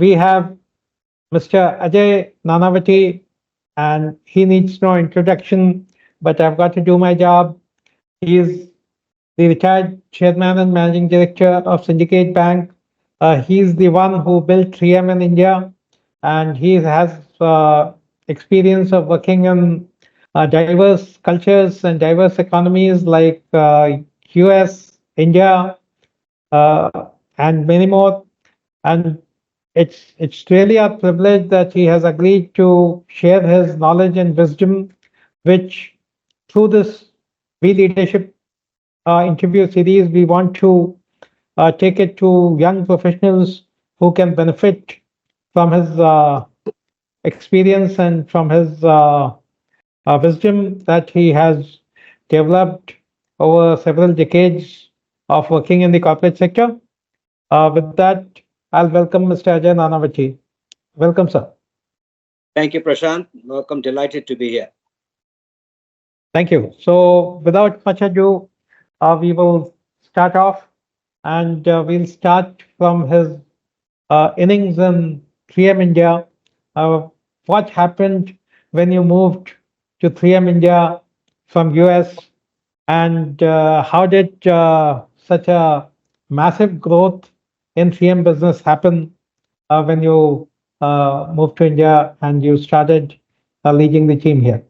we have Mr. Ajay Nanavati, and he needs no introduction, but I've got to do my job. He is the retired chairman and managing director of Syndicate Bank. He's the one who built 3M in India, and he has experience of working in diverse cultures and diverse economies like US, India, and many more. And it's really a privilege that he has agreed to share his knowledge and wisdom, which through this We Leadership interview series, we want to take it to young professionals who can benefit from his experience and from his wisdom that he has developed over several decades of working in the corporate sector. With that, I'll welcome Mr. Ajay Nanavati. Welcome, sir. Thank you, Prashant. Welcome. Delighted to be here. Thank you. So, without much ado, we will start off, and we'll start from his innings in 3M India. What happened when you moved to 3M India from US, and how did such a massive growth in 3M business happen when you moved to India and you started leading the team here?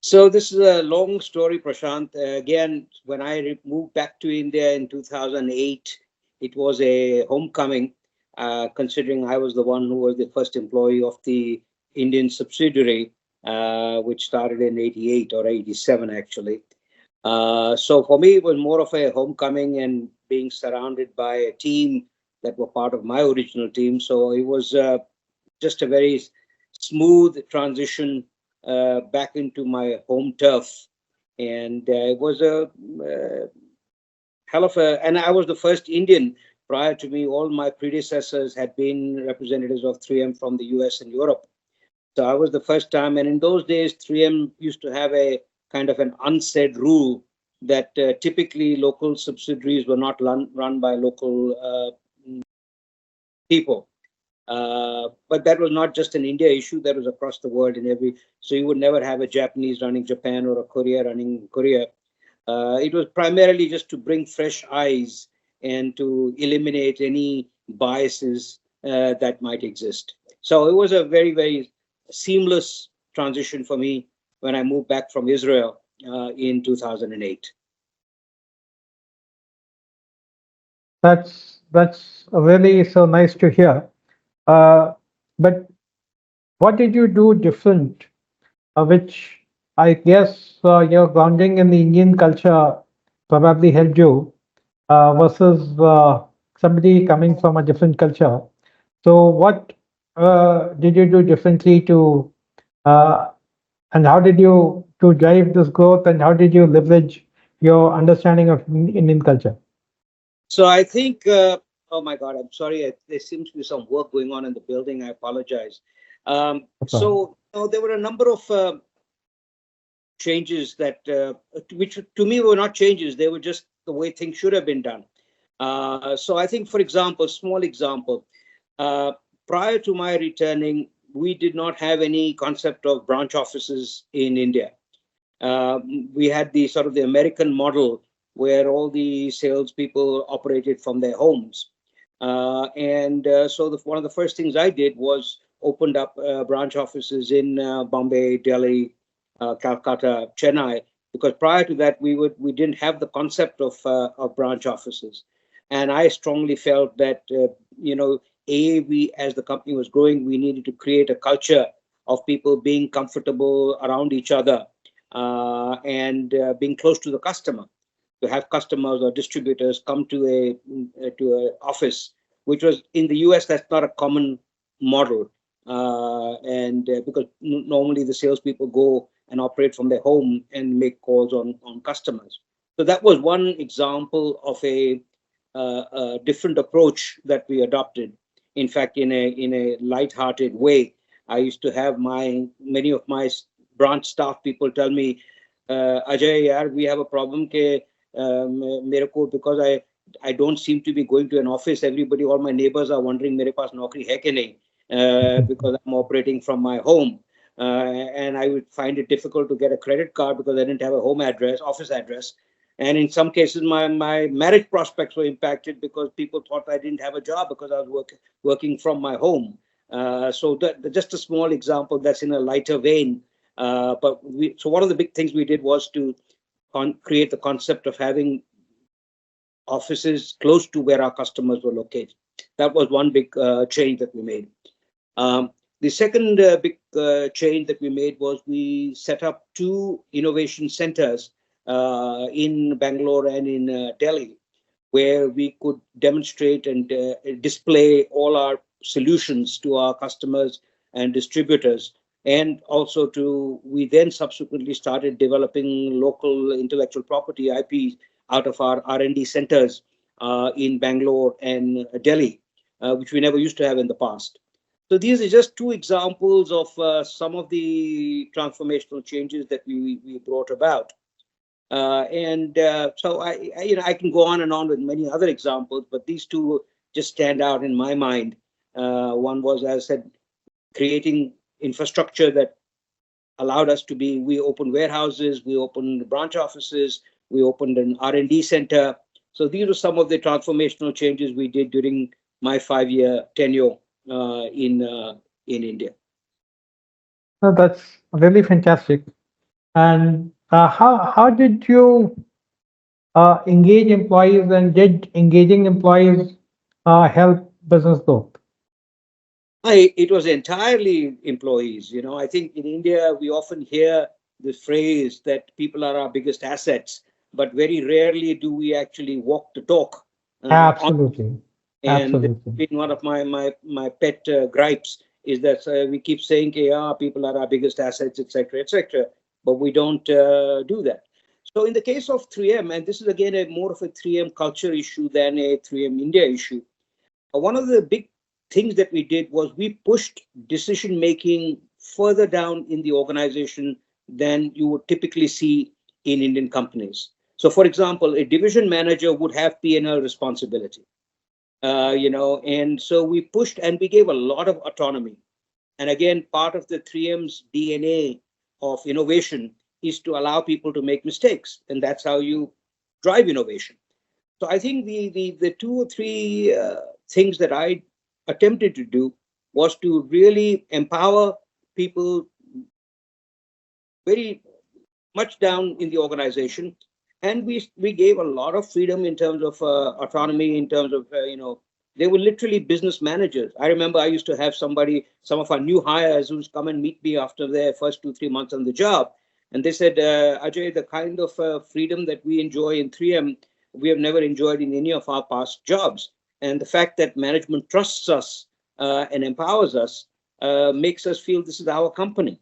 So this is a long story, Prashant. Again, when I moved back to India in 2008, it was a homecoming, considering I was the one who was the first employee of the Indian subsidiary, which started in 88 or 87, actually. So for me, it was more of a homecoming and being surrounded by a team that were part of my original team. So it was just a very smooth transition back into my home turf. And it was a hell of a, and I was the first Indian. Prior to me, all my predecessors had been representatives of 3M from the US and Europe. So I was the first time. And in those days, 3M used to have a kind of an unsaid rule that typically local subsidiaries were not run by local people. But that was not just an India issue, that was across the world in every, so you would never have a Japanese running Japan or a Korea running Korea. It was primarily just to bring fresh eyes and to eliminate any biases that might exist. So it was a very, very seamless transition for me when I moved back from Israel in 2008. That's really so nice to hear. But what did you do different, which I guess your grounding in the Indian culture probably helped you versus somebody coming from a different culture? So, what did you do differently to, uh, and how did you to drive this growth, and how did you leverage your understanding of Indian culture? So I think, oh my God, I'm sorry. There seems to be some work going on in the building. I apologize. So there were a number of changes that, which to me were not changes. They were just the way things should have been done. So I think, for example, small example, prior to my returning, we did not have any concept of branch offices in India. We had the sort of the American model where all the salespeople operated from their homes. So one of the first things I did was opened up branch offices in Bombay, Delhi, Calcutta, Chennai, because prior to that we didn't have the concept of branch offices, and I strongly felt that we as the company was growing, we needed to create a culture of people being comfortable around each other and being close to the customer. To have customers or distributors come to a office, which was in the US, that's not a common model, because normally the salespeople go and operate from their home and make calls on customers. So that was one example of a different approach that we adopted. In fact, in a light-hearted way, I used to have many of my branch staff people tell me, Ajay, yaar, we have a problem because I don't seem to be going to an office. Everybody, all my neighbors are wondering, mere paas naukri hai ki nahi, because I'm operating from my home. And I would find it difficult to get a credit card because I didn't have a home address, office address. And in some cases, my marriage prospects were impacted because people thought I didn't have a job because I was working from my home. So just a small example that's in a lighter vein. So one of the big things we did was to create the concept of having offices close to where our customers were located. That was one big change that we made. The second big change that we made was we set up 2 innovation centers in Bangalore and in Delhi, where we could demonstrate and display all our solutions to our customers and distributors. And also we then subsequently started developing local intellectual property IPs out of our R&D centers in Bangalore and Delhi, which we never used to have in the past. So these are just 2 examples of some of the transformational changes that we brought about. So I can go on and on with many other examples, but these 2 just stand out in my mind. One was, as I said, creating infrastructure that allowed us we opened warehouses, we opened branch offices, we opened an R&D center. So these were some of the transformational changes we did during my 5-year tenure in India. No, that's really fantastic. And how did you engage employees, and did engaging employees help business growth? It was entirely employees. I think in India, we often hear the phrase that people are our biggest assets, but very rarely do we actually walk the talk. Absolutely. And Absolutely. one of my pet gripes is that we keep saying, yeah, people are our biggest assets, etc., but we don't do that. So in the case of 3M, and this is again more of a 3M culture issue than a 3M India issue, one of the big things that we did was we pushed decision making further down in the organization than you would typically see in Indian companies. So, for example, a division manager would have P&L responsibility, and so we pushed and we gave a lot of autonomy. And again, part of the 3M's DNA of innovation is to allow people to make mistakes, and that's how you drive innovation. So I think the 2 or 3 things that I attempted to do was to really empower people very much down in the organization, and we gave a lot of freedom in terms of autonomy, in terms of they were literally business managers. I remember I used to have some of our new hires who's come and meet me after their first 2-3 months on the job, and they said, Ajay, the kind of freedom that we enjoy in 3M, we have never enjoyed in any of our past jobs. And the fact that management trusts us and empowers us makes us feel this is our company.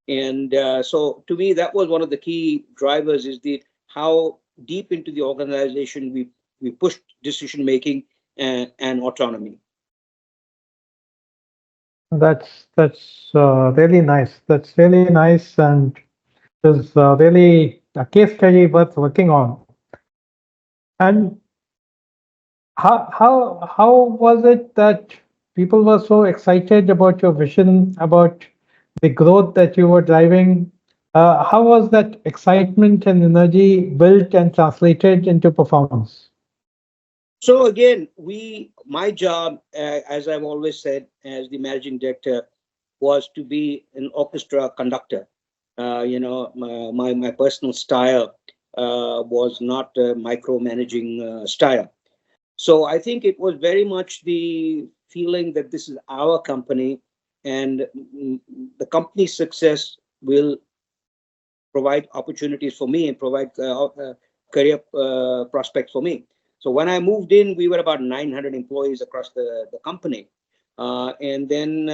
And so to me, that was one of the key drivers, is how deep into the organization we pushed decision making and autonomy. That's really nice. That's really nice, and is really a case study worth working on. And how was it that people were so excited about your vision, about the growth that you were driving? How was that excitement and energy built and translated into performance? So again, my job, as I've always said, as the managing director, was to be an orchestra conductor. My personal style was not a micromanaging style. So I think it was very much the feeling that this is our company, and the company's success will provide opportunities for me and provide career prospects for me. So when I moved in, we were about 900 employees across the company. And then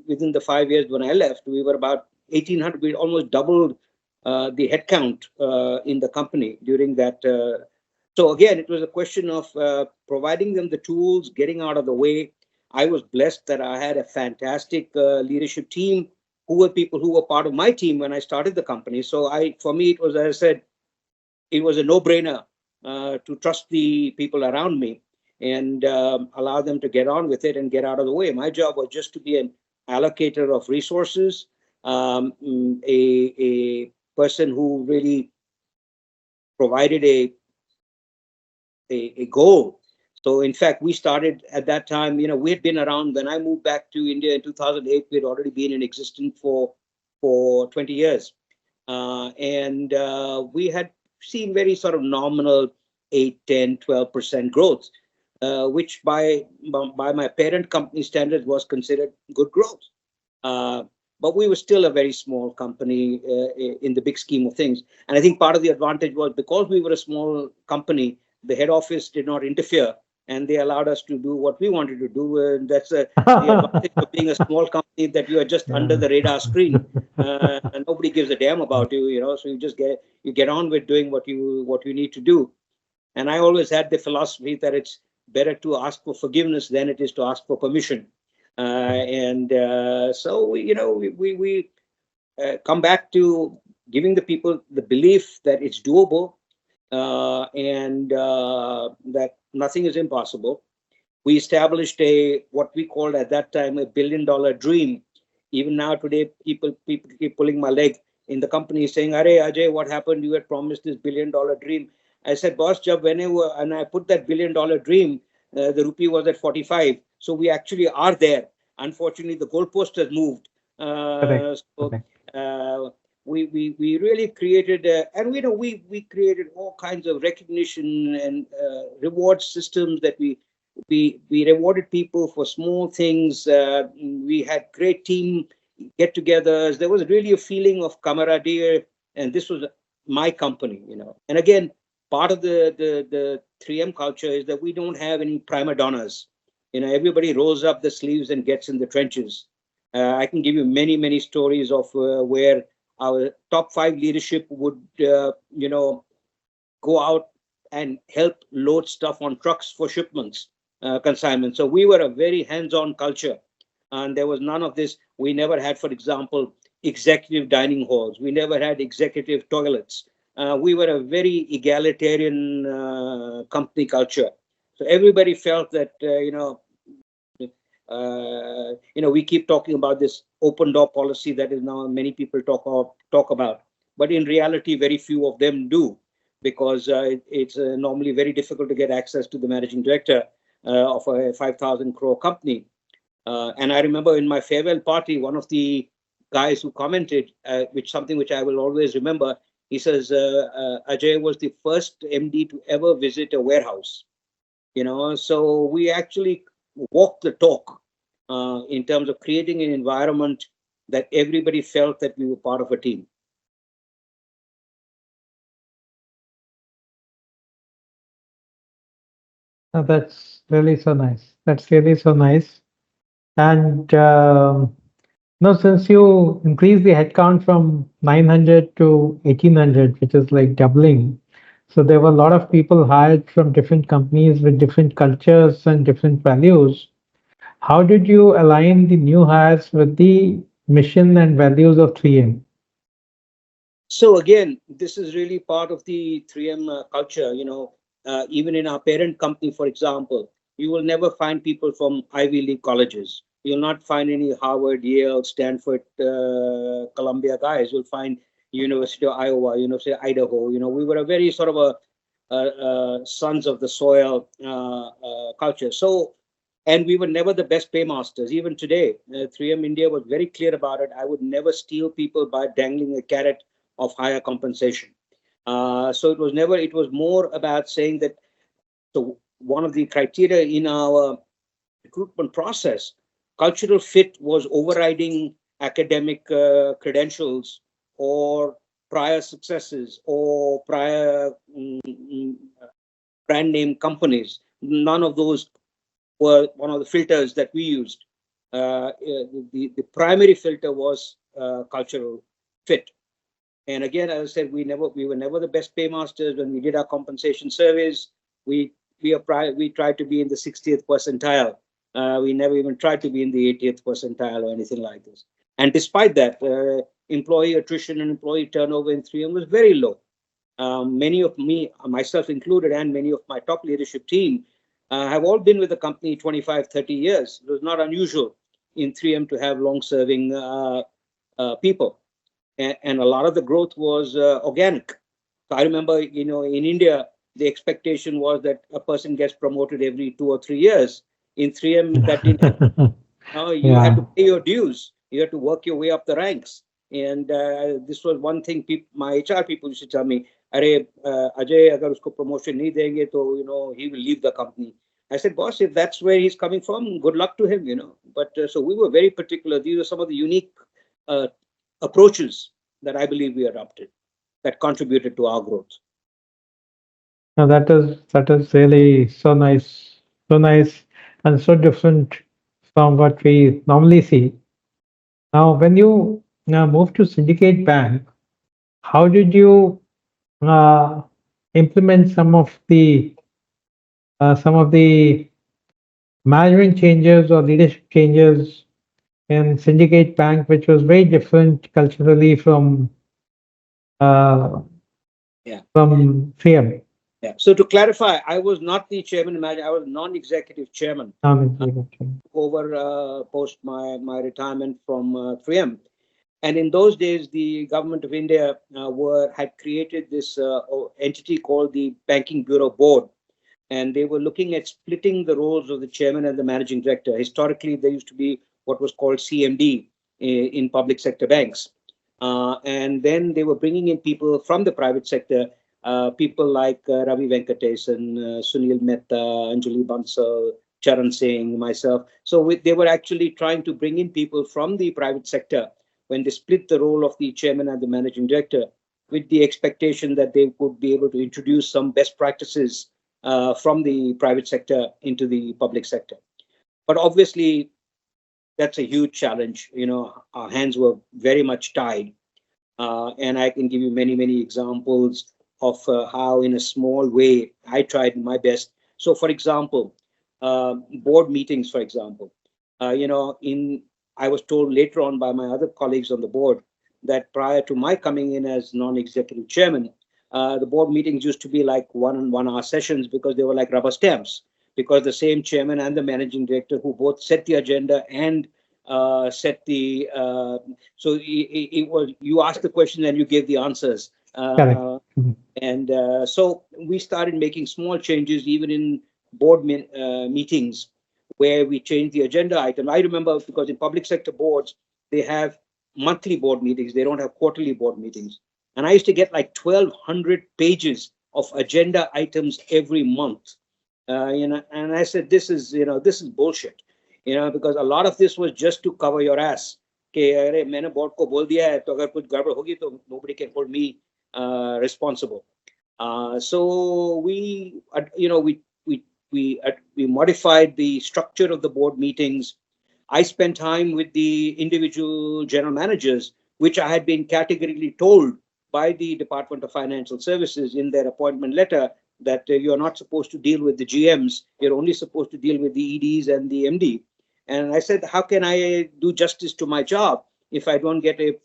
within the 5 years when I left, we were about 1,800. We almost doubled the headcount in the company during that. So again, it was a question of providing them the tools, getting out of the way. I was blessed that I had a fantastic leadership team who were people who were part of my team when I started the company. So for me, it was, as I said, it was a no-brainer to trust the people around me and allow them to get on with it and get out of the way. My job was just to be an allocator of resources, a person who really provided a goal. So in fact, we started at that time, we had been around when I moved back to India in 2008, we had already been in existence for 20 years. And we had seen very sort of nominal 8, 10, 12% growth, which by my parent company standards was considered good growth. But we were still a very small company in the big scheme of things. And I think part of the advantage was because we were a small company, the head office did not interfere and they allowed us to do what we wanted to do. And that's the advantage of being a small company, that you are just under the radar screen and nobody gives a damn about you, so you get on with doing what you need to do. And I always had the philosophy that it's better to ask for forgiveness than it is to ask for permission. So we come back to giving the people the belief that it's doable and that nothing is impossible. We established what we called at that time $1 billion dream. Even now today, people keep pulling my leg in the company saying, "Arey Ajay, what happened? You had promised this $1 billion dream." I said, "Boss, and I put that $1 billion dream, the rupee was at 45. So we actually are there. Unfortunately, the goalpost has moved." We really created, and we created all kinds of recognition and reward systems that we rewarded people for small things. We had great team get-togethers. There was really a feeling of camaraderie, and this was my company, And again, part of the 3M culture is that we don't have any prima donnas. Everybody rolls up the sleeves and gets in the trenches. I can give you many stories of where our top 5 leadership would, go out and help load stuff on trucks for shipments, consignment. So we were a very hands-on culture, and there was none of this. We never had, for example, executive dining halls. We never had executive toilets. We were a very egalitarian company culture. So everybody felt that, we keep talking about this open door policy that is now many people talk about, but in reality, very few of them do, because it's normally very difficult to get access to the managing director of a 5,000 crore company. And I remember in my farewell party, one of the guys who commented, which I will always remember, he says, Ajay was the first MD to ever visit a warehouse. So we actually walk the talk in terms of creating an environment that everybody felt that we were part of a team. Oh, that's really so nice. That's really so nice. And no, since you increased the headcount from 900 to 1800, which is like doubling, so there were a lot of people hired from different companies with different cultures and different values. How did you align the new hires with the mission and values of 3M? So again, this is really part of the 3M culture. Even in our parent company, for example, you will never find people from Ivy League colleges. You'll not find any Harvard, Yale, Stanford, Columbia guys. You'll find University of Iowa, University of Idaho. We were a very sort of a sons of the soil culture. So, and we were never the best paymasters. Even today, 3M India was very clear about it. I would never steal people by dangling a carrot of higher compensation. So it was more about saying that, so one of the criteria in our recruitment process, cultural fit was overriding academic credentials or prior successes or prior brand name companies. None of those were one of the filters that we used. The primary filter was cultural fit. And again, as I said, we were never the best paymasters. When we did our compensation surveys, we tried to be in the 60th percentile. We never even tried to be in the 80th percentile or anything like this. And despite that, employee attrition and employee turnover in 3M was very low. Many of myself included, and many of my top leadership team have all been with the company 25, 30 years. It was not unusual in 3M to have long-serving people. And a lot of the growth was organic. So I remember, in India, the expectation was that a person gets promoted every 2 or 3 years. In 3M, that didn't happen. You had to pay your dues. You had to work your way up the ranks. And this was one thing my HR people used to tell me, Arey, Ajay, agar usko promotion nahi denge, to, he will leave the company. I said, boss, if that's where he's coming from, good luck to him, But so we were very particular. These are some of the unique approaches that I believe we adopted that contributed to our growth. Now that is really so nice, and so different from what we normally see. Now, when you moved to Syndicate Bank, how did you uh, implement some of the management changes or leadership changes in Syndicate Bank, which was very different culturally uh, Yeah. from 3M? Yeah. So to clarify, I was not the chairman and manager. I was non-executive chairman over post my retirement from 3M. And in those days, the government of India had created this entity called the Banking Bureau Board, and they were looking at splitting the roles of the chairman and the managing director. Historically, there used to be what was called CMD in public sector banks. And then they were bringing in people from the private sector, people like Ravi Venkatesan, Sunil Mehta, Anjali Bansal, Charan Singh, myself. So they were actually trying to bring in people from the private sector when they split the role of the chairman and the managing director, with the expectation that they would be able to introduce some best practices from the private sector into the public sector. But obviously, that's a huge challenge. Our hands were very much tied. And I can give you many, many examples of how, in a small way, I tried my best. So, for example, board meetings, for example, I was told later on by my other colleagues on the board that prior to my coming in as non-executive chairman, the board meetings used to be like 1 hour sessions because they were like rubber stamps, because the same chairman and the managing director, who both set the agenda and set the so it was, you asked the question and you gave the answers. And so we started making small changes even in board meetings, where we changed the agenda item. I remember, because in public sector boards, they have monthly board meetings. They don't have quarterly board meetings. And I used to get like 1,200 pages of agenda items every month. And I said, this is bullshit, because a lot of this was just to cover your ass. कि मैंने board को बोल दिया है, तो अगर कुछ गड़बड़ होगी तो nobody can hold me responsible. So we modified the structure of the board meetings. I spent time with the individual general managers, which I had been categorically told by the Department of Financial Services in their appointment letter that you're not supposed to deal with the GMs. You're only supposed to deal with the EDs and the MD. And I said, how can I do justice to my job if I don't get a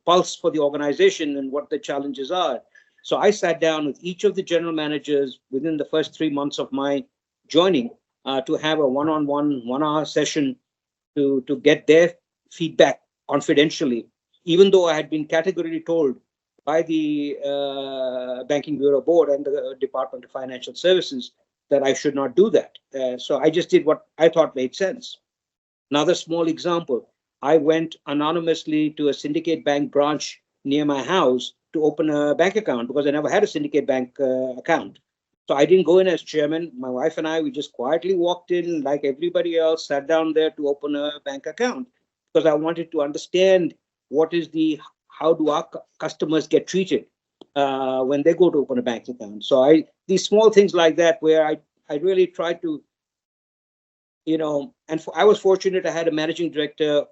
pulse for the organization and what the challenges are? So I sat down with each of the general managers within the first 3 months of my joining to have a one-on-one, 1 hour session to get their feedback confidentially, even though I had been categorically told by the Banking Bureau Board and the Department of Financial Services that I should not do that. So I just did what I thought made sense. Another small example, I went anonymously to a syndicate bank branch near my house to open a bank account, because I never had a syndicate bank account. So I didn't go in as chairman. My wife and I, we just quietly walked in like everybody else, sat down there to open a bank account, because I wanted to understand how do our customers get treated when they go to open a bank account. So these small things like that, where I really tried to, and I was fortunate. I had a managing director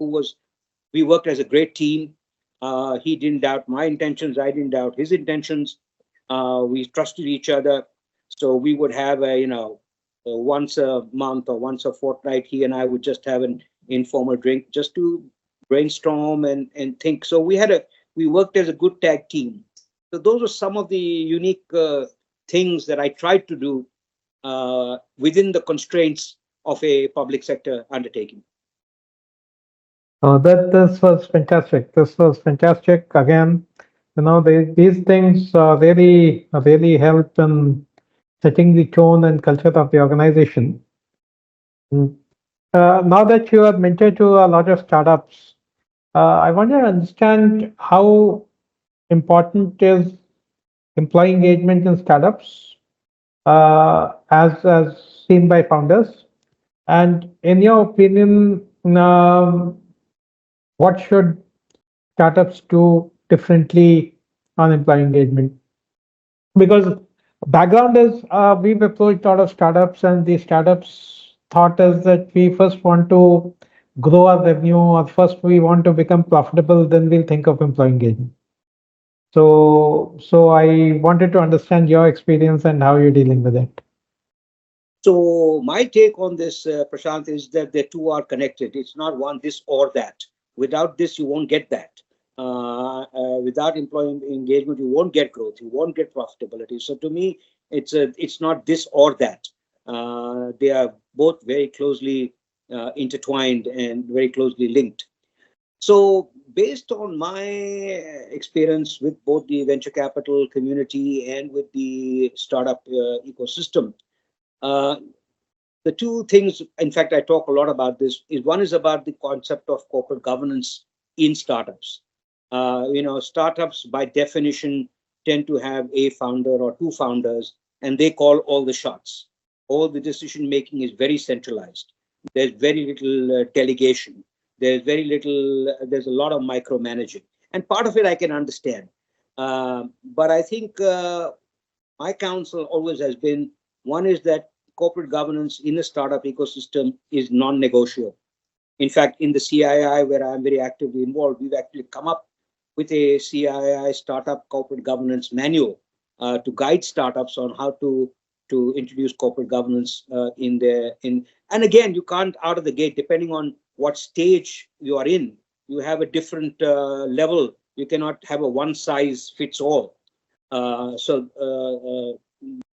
we worked as a great team. He didn't doubt my intentions. I didn't doubt his intentions. We trusted each other. So we would have once a month or once a fortnight, he and I would just have an informal drink just to brainstorm and think. So we worked as a good tag team. So those are some of the unique things that I tried to do within the constraints of a public sector undertaking. This was fantastic. This was fantastic. Again, these things really help in setting the tone and culture of the organization. Mm. Now that you are mentored to a lot of startups, I want to understand how important is employee engagement in startups as seen by founders. And in your opinion, what should startups do differently on employee engagement? Because background is we've approached a lot of startups, and the startups thought is that we first want to grow our revenue, or first we want to become profitable, then we'll think of employee engagement. So I wanted to understand your experience and how you're dealing with it. So my take on this, Prashant, is that the two are connected. It's not one this or that. Without this, you won't get that. Without employee engagement, you won't get growth. You won't get profitability. So to me, it's not this or that. They are both very closely intertwined and very closely linked. So based on my experience with both the venture capital community and with the startup ecosystem, uh, the two things, in fact, I talk a lot about this, is one is about the concept of corporate governance in startups. Startups by definition tend to have a founder or two founders, and they call all the shots. All the decision making is very centralized. There's very little delegation. There's a lot of micromanaging. And part of it I can understand. But I think my counsel always has been, one is that corporate governance in a startup ecosystem is non-negotiable. In fact, in the CII, where I'm very actively involved, we've actually come up with a CII startup corporate governance manual to guide startups on how to introduce corporate governance and again, you can't out of the gate, depending on what stage you are in, you have a different level. You cannot have a one size fits all.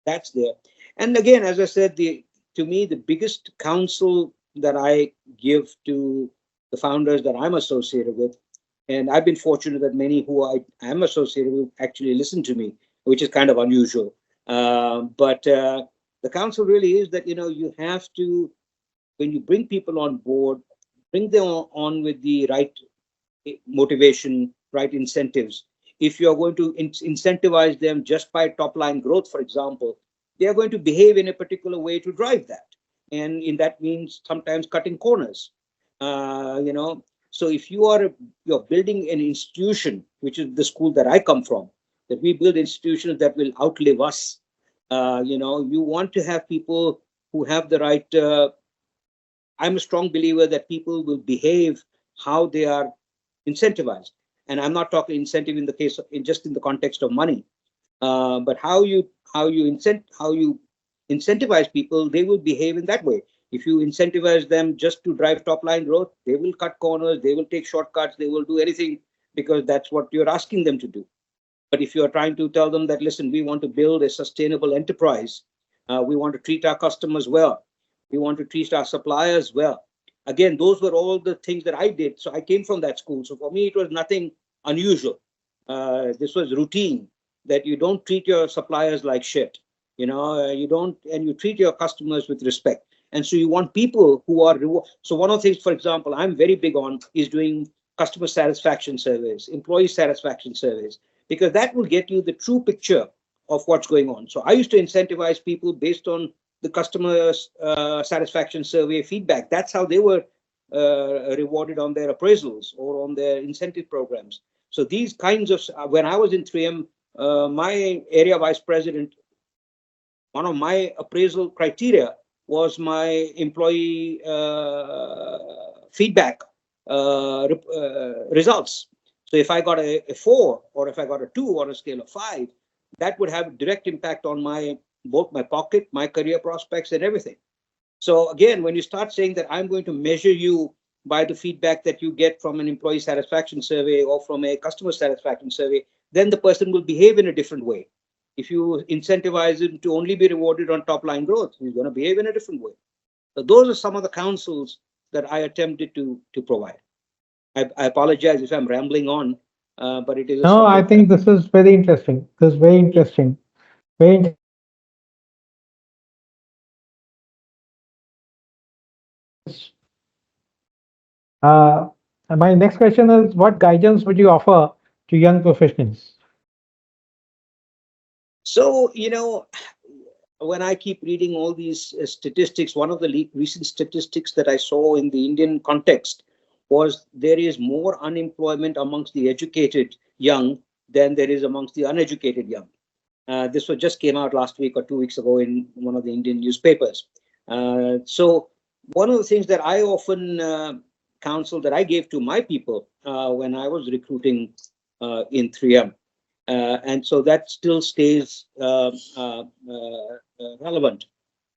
That's there. And again, as I said, to me, the biggest counsel that I give to the founders that I'm associated with, and I've been fortunate that many who I am associated with actually listen to me, which is kind of unusual. But the counsel really is that you have to, when you bring people on board, bring them on with the right motivation, right incentives. If you're going to incentivize them just by top line growth, for example, they are going to behave in a particular way to drive that. And in that means sometimes cutting corners. So if you're building an institution, which is the school that I come from, that we build institutions that will outlive us. You want to have people who have the right. I'm a strong believer that people will behave how they are incentivized. And I'm not talking incentive in the case of just in the context of money, but how you incentivize people, they will behave in that way. If you incentivize them just to drive top line growth, they will cut corners, they will take shortcuts, they will do anything because that's what you're asking them to do. But if you're trying to tell them that, listen, we want to build a sustainable enterprise, we want to treat our customers well, we want to treat our suppliers well. Again, those were all the things that I did. So I came from that school. So for me, it was nothing unusual. This was routine, that you don't treat your suppliers like shit. You don't, and you treat your customers with respect. And so you want people who are so one of the things, for example, I'm very big on is doing customer satisfaction surveys, employee satisfaction surveys, because that will get you the true picture of what's going on. So I used to incentivize people based on the customer satisfaction survey feedback. That's how they were rewarded on their appraisals or on their incentive programs. So these kinds of, when I was in 3M, my area vice president, one of my appraisal criteria was my employee feedback results. So if I got a 4 or if I got a 2 on a scale of 5, that would have a direct impact on both my pocket, my career prospects, and everything. So again, when you start saying that I'm going to measure you by the feedback that you get from an employee satisfaction survey or from a customer satisfaction survey, then the person will behave in a different way. If you incentivize him to only be rewarded on top line growth, he's going to behave in a different way. So those are some of the counsels that I attempted to provide. I apologize if I'm rambling on, but it is a No, I subject. think this is very interesting. This is very interesting. Very interesting. Uh, and my next question is, what guidance would you offer to young professionals? So, when I keep reading all these statistics, one of the recent statistics that I saw in the Indian context was there is more unemployment amongst the educated young than there is amongst the uneducated young. This just came out last week or 2 weeks ago in one of the Indian newspapers. So one of the things that I often counsel that I gave to my people when I was recruiting in 3M, and so that still stays relevant.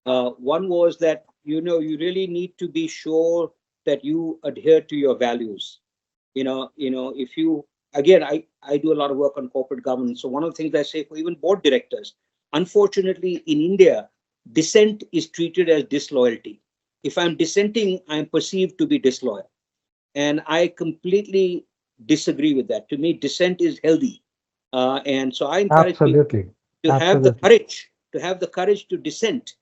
One was that you really need to be sure that you adhere to your values. If you, again, I do a lot of work on corporate governance. So one of the things I say for even board directors, unfortunately in India, dissent is treated as disloyalty. If I'm dissenting, I'm perceived to be disloyal. And I completely disagree with that. To me, dissent is healthy. And so I encourage people Absolutely. to have the Absolutely. courage to dissent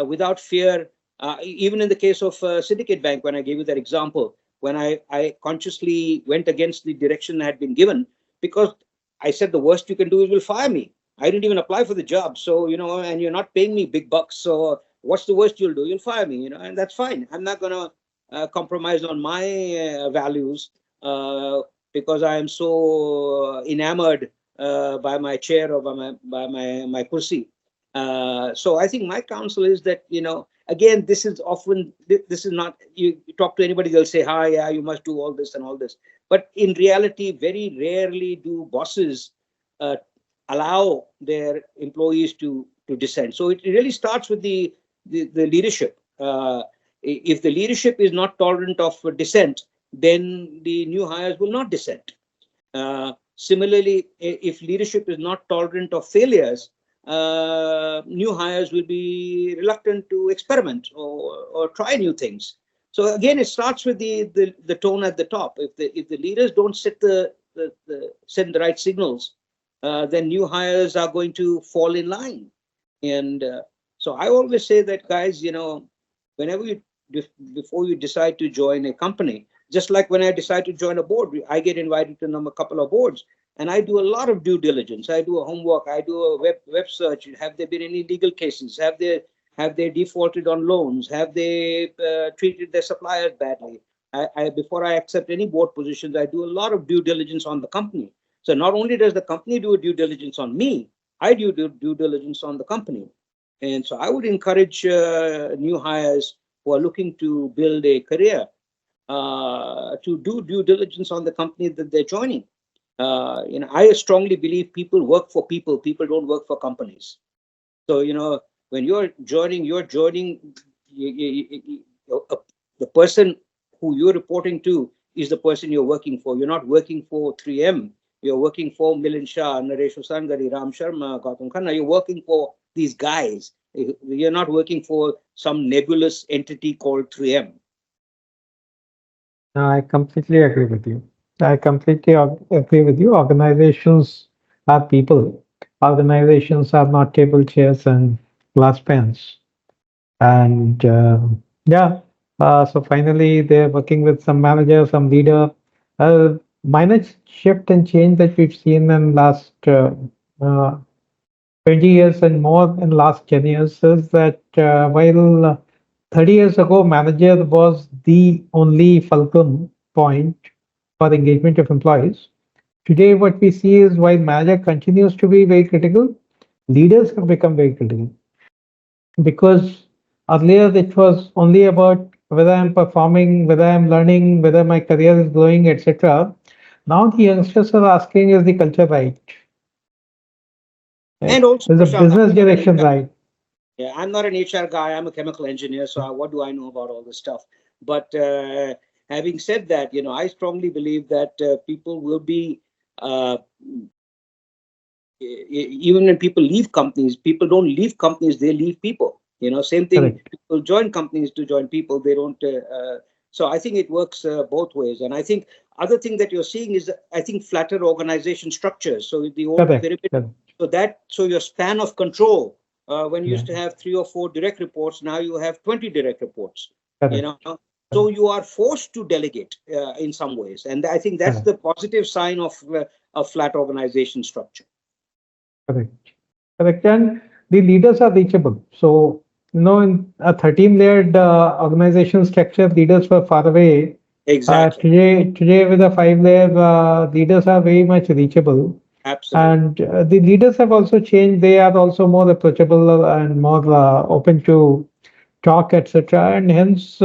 without fear. Even in the case of Syndicate Bank, when I gave you that example, when I consciously went against the direction that had been given, because I said the worst you can do is will fire me. I didn't even apply for the job, so and you're not paying me big bucks. So what's the worst you'll do? You'll fire me, and that's fine. I'm not going to compromise on my values because I am so enamored by my chair or by my kursi. So I think my counsel is that again, this is not, you talk to anybody, they'll say, hi, yeah, you must do all this and all this, but in reality very rarely do bosses uh, allow their employees to dissent. So it really starts with the leadership. If the leadership is not tolerant of dissent, then the new hires will not dissent. Similarly, if leadership is not tolerant of failures, new hires will be reluctant to experiment or try new things. So again, it starts with the tone at the top. If the leaders don't send the right signals, then new hires are going to fall in line. And so I always say that, guys, whenever before you decide to join a company, just like when I decide to join a board, I get invited to a couple of boards, and I do a lot of due diligence. I do a homework. I do a web search. Have there been any legal cases? Have they defaulted on loans? Have they treated their suppliers badly? Before I accept any board positions, I do a lot of due diligence on the company. So not only does the company do a due diligence on me, I do due diligence on the company. And so I would encourage new hires who are looking to build a career to do due diligence on the company that they're joining. I strongly believe people work for people. People don't work for companies. So, when you're joining, the person who you're reporting to is the person you're working for. You're not working for 3M. You're working for Milind Shah, Naresh Sangari, Ram Sharma, Gautam Khanna. You're working for these guys. You're not working for some nebulous entity called 3M. No, I completely agree with you. I completely agree with you. Organizations are people. Organizations are not table chairs and glass pens. And yeah, so finally they're working with some manager, some leader. Minor shift and change that we've seen in last uh, 20 years and more in last 10 years is that while 30 years ago, manager was the only fulcrum point for engagement of employees. Today, what we see is while manager continues to be very critical, leaders have become very critical because earlier it was only about whether I'm performing, whether I'm learning, whether my career is growing, etc. Now the youngsters are asking, is the culture right? And also, Is the Prashant, business direction right? yeah, I'm not an HR guy. I'm a chemical engineer. So what do I know about all this stuff? But having said that, I strongly believe that people will be uh, even when people leave companies, people don't leave companies, they leave people. Same thing. Correct. People join companies to join people. They don't. So I think it works both ways. And I think other thing that you're seeing is, I think, flatter organization structures. So the old Correct. pyramid. Correct. So your span of control, when you Yeah. used to have 3 or 4 direct reports, now you have 20 direct reports. Correct. So you are forced to delegate in some ways, and I think that's the positive sign of a flat organization structure. Correct. Correct. And the leaders are reachable. So, in a 13-layered organization structure, leaders were far away. Exactly. Today with a 5-layer, leaders are very much reachable. Absolutely. And the leaders have also changed. They are also more approachable and more open to talk, etc. And hence,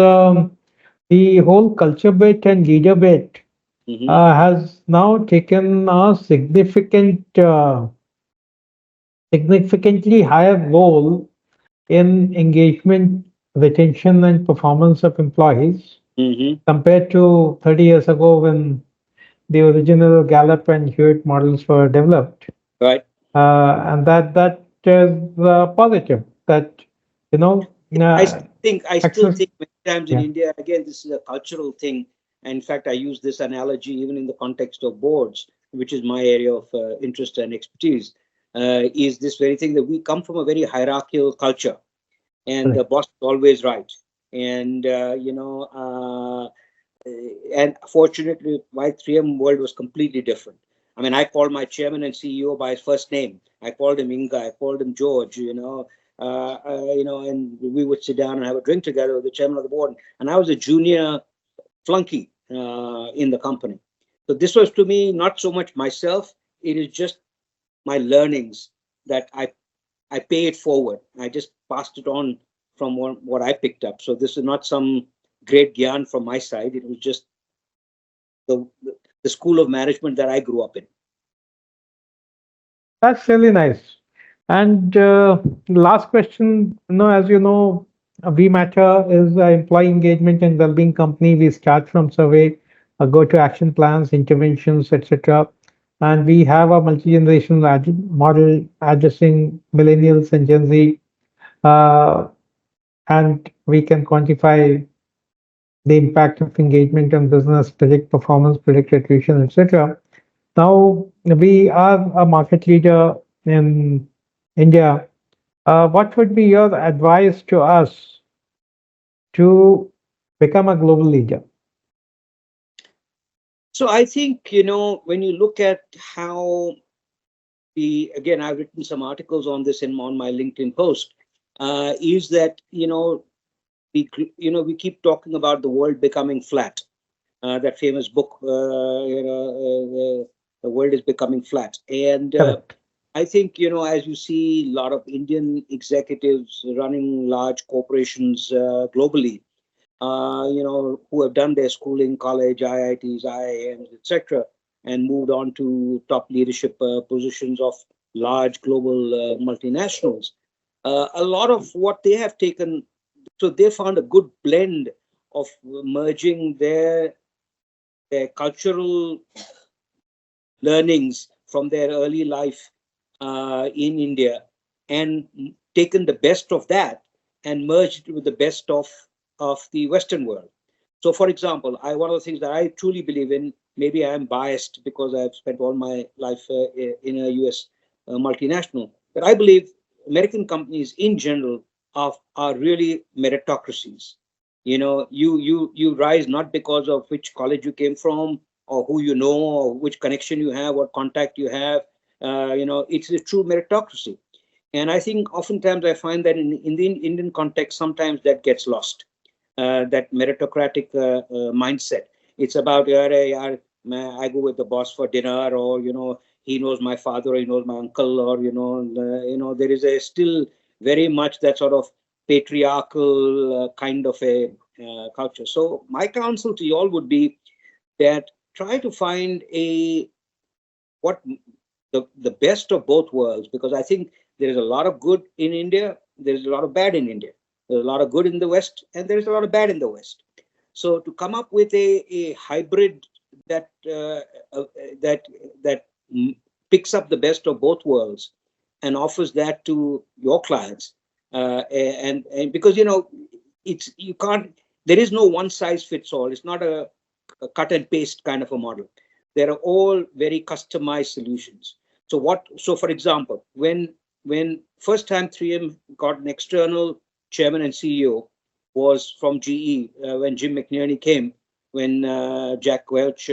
the whole culture bit and leader bit has now taken a significantly higher role in engagement, retention, and performance of employees compared to 30 years ago when the original Gallup and Hewitt models were developed. Right. And that is positive. That you know, I still access. think many times in Yeah. India, again, this is a cultural thing. And in fact, I use this analogy even in the context of boards, which is my area of interest and expertise. Is this very thing that we come from a very hierarchical culture, and the Correct. boss is always right. And and fortunately, my 3M world was completely different. I mean, I called my chairman and CEO by his first name. I called him Inga. I called him George. And we would sit down and have a drink together with the chairman of the board. And I was a junior flunky in the company. So this was to me not so much myself. It is just my learnings that I pay it forward. I just passed it on from what I picked up. So this is not some great gyan from my side. It was just the the school of management that I grew up in. That's really nice. And last question, as you know, We Matter is an employee engagement and well-being company. We start from survey, go to action plans, interventions, etc. And we have a multi-generational model addressing millennials and Gen Z, uh, and we can quantify the impact of engagement on business, predict performance, predict attrition, etc. Now, we are a market leader in India. What would be your advice to us to become a global leader? So I think, when you look at how again, I've written some articles on this on my LinkedIn post, is that, we keep talking about the world becoming flat. That famous book, the world is becoming flat. And Correct. I think, as you see a lot of Indian executives running large corporations globally, who have done their schooling, college, IITs, IIMs, etc., and moved on to top leadership positions of large global multinationals. A lot of what they have taken, so they found a good blend of merging their cultural learnings from their early life in India, and taken the best of that and merged with the best of the Western world. So, for example, one of the things that I truly believe in, maybe I am biased because I've spent all my life in a US multinational, but I believe American companies in general are really meritocracies. You rise not because of which college you came from, or who you know, or which connection you have, what contact you have. It's a true meritocracy. And I think oftentimes I find that in the Indian context, sometimes that gets lost, that meritocratic mindset. It's about, I go with the boss for dinner, or, he knows my father, or he knows my uncle, or, there is a still very much that sort of patriarchal kind of a culture. So my counsel to you all would be that try to find what the best of both worlds, because I think there is a lot of good in India, there is a lot of bad in India. There's a lot of good in the West, and there is a lot of bad in the West. So to come up with a hybrid that that picks up the best of both worlds and offers that to your clients. And because, it's, you can't, there is no one size fits all. It's not a cut and paste kind of a model. There are all very customized solutions. So for example, when first time 3M got an external chairman and CEO was from GE, when Jim McNerney came, when Jack Welch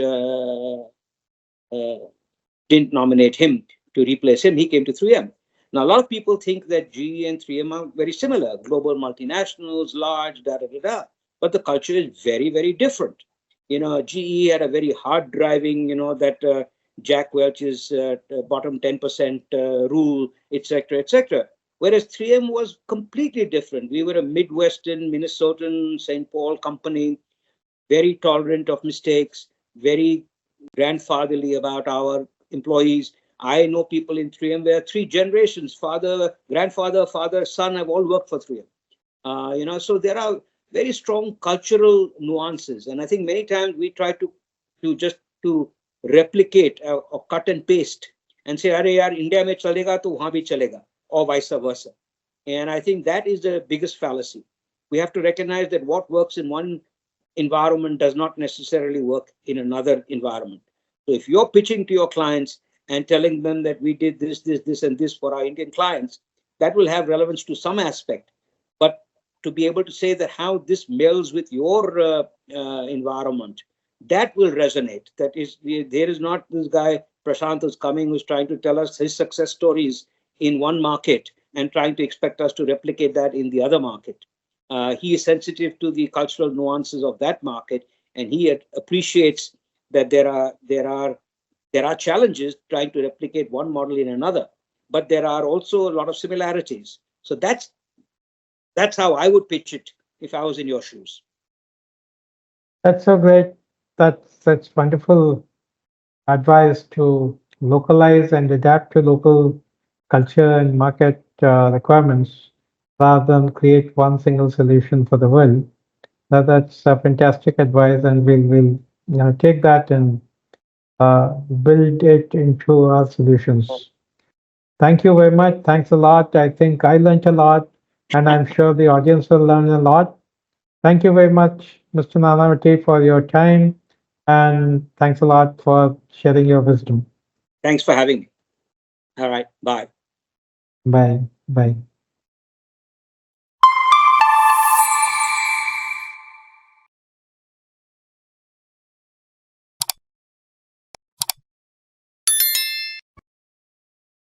didn't nominate him to replace him, he came to 3M. Now, a lot of people think that GE and 3M are very similar, global multinationals, large, da da da da. But the culture is very, very different. GE had a very hard driving, that Jack Welch's bottom 10% rule, etc., etc. Whereas 3M was completely different. We were a Midwestern, Minnesotan, St. Paul company, very tolerant of mistakes, very grandfatherly about our employees. I know people in 3M where 3 generations, father, grandfather, father, son, have all worked for 3M. So there are very strong cultural nuances. And I think many times we try to just to replicate or cut and paste and say, "Arey yaar, India mein chalega to wahan bhi chalega," or vice versa. And I think that is the biggest fallacy. We have to recognize that what works in one environment does not necessarily work in another environment. So if you're pitching to your clients and telling them that we did this, and this for our Indian clients, that will have relevance to some aspect. But to be able to say that how this melds with your environment, that will resonate. That is, there is not this guy Prashant who's coming, who's trying to tell us his success stories in one market and trying to expect us to replicate that in the other market. He is sensitive to the cultural nuances of that market, and he appreciates that there are challenges trying to replicate one model in another, but there are also a lot of similarities. So that's how I would pitch it if I was in your shoes. That's so great. That's wonderful advice to localize and adapt to local culture and market requirements rather than create one single solution for the world. That's a fantastic advice, and we'll take that and build it into our solutions. Thank you very much. Thanks a lot. I think I learned a lot, and I'm sure the audience will learn a lot. Thank you very much, Mr. Nanavati, for your time, and thanks a lot for sharing your wisdom. Thanks for having me. All right. Bye. Bye. Bye.